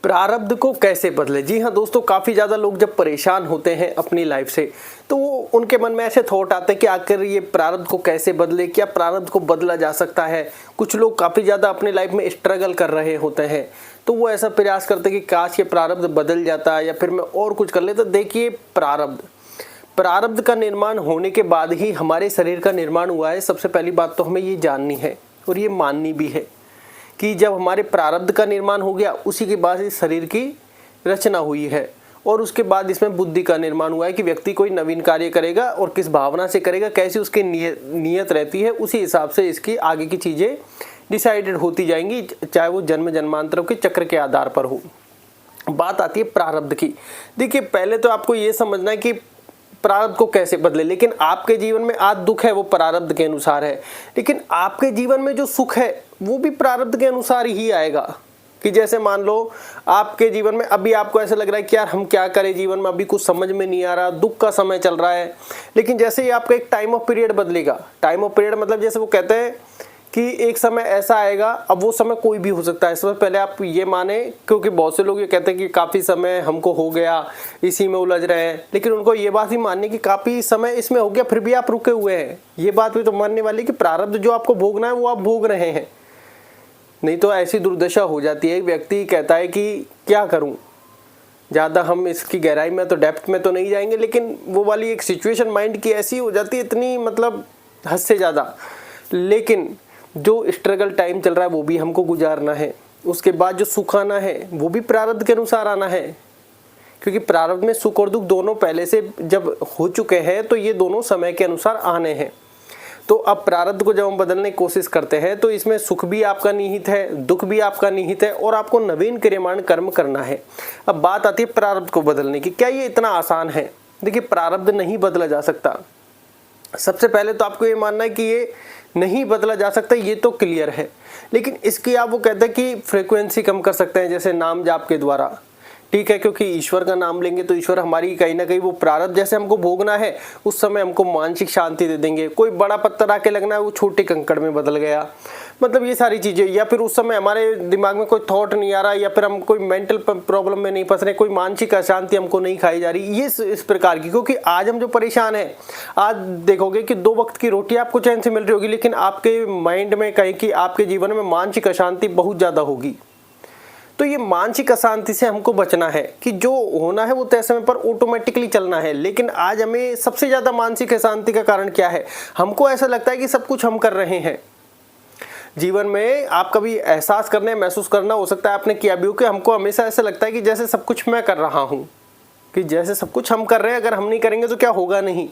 प्रारब्ध को कैसे बदले। जी हाँ दोस्तों, काफ़ी ज़्यादा लोग जब परेशान होते हैं अपनी लाइफ से तो वो उनके मन में ऐसे थॉट आते हैं कि आखिर ये प्रारब्ध को कैसे बदले, क्या प्रारब्ध को बदला जा सकता है। कुछ लोग काफ़ी ज़्यादा अपनी लाइफ में स्ट्रगल कर रहे होते हैं तो वो ऐसा प्रयास करते हैं कि काश ये प्रारब्ध बदल जाता या फिर मैं और कुछ कर लेता। देखिए, प्रारब्ध का निर्माण होने के बाद ही हमारे शरीर का निर्माण हुआ है। सबसे पहली बात तो हमें ये जाननी है और ये माननी भी है कि जब हमारे प्रारब्ध का निर्माण हो गया उसी के बाद इस शरीर की रचना हुई है और उसके बाद इसमें बुद्धि का निर्माण हुआ है कि व्यक्ति कोई नवीन कार्य करेगा और किस भावना से करेगा, कैसी उसकी नियत रहती है, उसी हिसाब से इसकी आगे की चीज़ें डिसाइडेड होती जाएंगी, चाहे वो जन्म जन्मांतरों के चक्र के आधार पर हो। बात आती है प्रारब्ध की। देखिए, पहले तो आपको ये समझना है कि प्रारब्ध को कैसे बदले। लेकिन आपके जीवन में आज दुख है वो प्रारब्ध के अनुसार है, लेकिन आपके जीवन में जो सुख है वो भी प्रारब्ध के अनुसार ही आएगा। कि जैसे मान लो आपके जीवन में अभी आपको ऐसा लग रहा है कि यार हम क्या करें, जीवन में अभी कुछ समझ में नहीं आ रहा, दुख का समय चल रहा है। लेकिन जैसे ही आपका एक टाइम ऑफ पीरियड बदलेगा, टाइम ऑफ पीरियड मतलब जैसे वो कहते हैं कि एक समय ऐसा आएगा, अब वो समय कोई भी हो सकता है। इससे पहले आप ये माने, क्योंकि बहुत से लोग ये कहते हैं कि काफ़ी समय हमको हो गया, इसी में उलझ रहे हैं, लेकिन उनको ये बात ही माननी कि काफ़ी समय इसमें हो गया फिर भी आप रुके हुए हैं। ये बात भी तो मानने वाली कि प्रारब्ध जो आपको भोगना है वो आप भोग रहे हैं। नहीं तो ऐसी दुर्दशा हो जाती है, व्यक्ति कहता है कि क्या करूं, ज़्यादा हम इसकी गहराई में तो डेप्थ में तो नहीं जाएंगे, लेकिन वो वाली एक सिचुएशन माइंड की ऐसी हो जाती है, इतनी मतलब हद से ज़्यादा। लेकिन जो स्ट्रगल टाइम चल रहा है वो भी हमको गुजारना है, उसके बाद जो सुख आना है वो भी प्रारब्ध के अनुसार आना है, क्योंकि प्रारब्ध में सुख और दुख दोनों पहले से जब हो चुके हैं तो ये दोनों समय के अनुसार आने हैं। तो अब प्रारब्ध को जब हम बदलने की कोशिश करते हैं तो इसमें सुख भी आपका निहित है, दुख भी आपका निहित है और आपको नवीन क्रियमाण कर्म करना है। अब बात आती है प्रारब्ध को बदलने की। क्या ये इतना आसान है? देखिए, प्रारब्ध नहीं बदला जा सकता। सबसे पहले तो आपको ये मानना है कि ये नहीं बदला जा सकता, ये तो क्लियर है। लेकिन इसकी आप वो कहते हैं कि फ्रीक्वेंसी कम कर सकते हैं, जैसे नाम जाप के द्वारा। ठीक है, क्योंकि ईश्वर का नाम लेंगे तो ईश्वर हमारी कहीं ना कहीं वो प्रारब्ध जैसे हमको भोगना है उस समय हमको मानसिक शांति दे देंगे। कोई बड़ा पत्थर आके लगना है वो छोटे कंकड़ में बदल गया, मतलब ये सारी चीज़ें। या फिर उस समय हमारे दिमाग में कोई थॉट नहीं आ रहा, या फिर हम कोई मेंटल प्रॉब्लम में नहीं फंस रहे, कोई मानसिक अशांति हमको नहीं खाई जा रही, ये इस प्रकार की। क्योंकि आज हम जो परेशान हैं, आज देखोगे कि 2 वक्त की रोटी आपको चैन से मिल रही होगी, लेकिन आपके माइंड में कहीं कि आपके जीवन में मानसिक अशांति बहुत ज़्यादा होगी। तो ये मानसिक अशांति से हमको बचना है कि जो होना है वो तय समय पर ऑटोमेटिकली चलना है। लेकिन आज हमें सबसे ज़्यादा मानसिक अशांति का कारण क्या है? हमको ऐसा लगता है कि सब कुछ हम कर रहे हैं। जीवन में आप कभी एहसास करने महसूस करना हो सकता है आपने किया भी हो कि हमको हमेशा ऐसा लगता है कि जैसे सब कुछ मैं कर रहा हूँ, कि जैसे सब कुछ हम कर रहे हैं, अगर हम नहीं करेंगे तो क्या होगा नहीं।